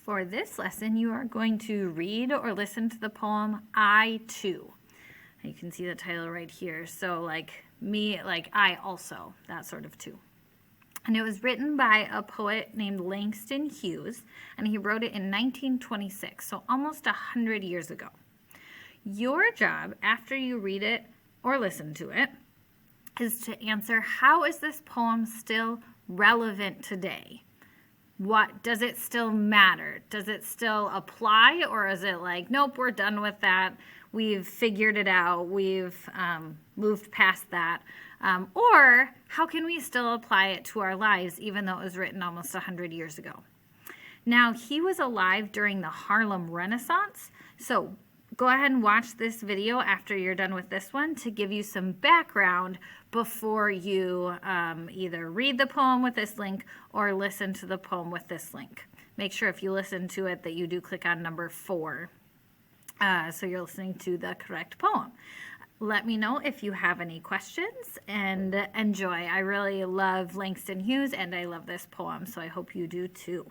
For this lesson, you are going to read or listen to the poem I Too. You can see the title right here. So like me, like I also, that sort of too. And it was written by a poet named Langston Hughes, and he wrote it in 1926, so almost 100 years ago. Your job, after you read it or listen to it, is to answer, how is this poem still relevant today? What does it still matter? Does it still apply, or is it like, nope, we're done with that, we've figured it out, we've moved past that? Or how can we still apply it to our lives even though it was written almost 100 years ago? Now, he was alive during the Harlem Renaissance, so go ahead and watch this video after you're done with this one to give you some background before you either read the poem with this link or listen to the poem with this link. Make sure if you listen to it that you do click on number 4 so you're listening to the correct poem. Let me know if you have any questions, and enjoy. I really love Langston Hughes and I love this poem, so I hope you do too.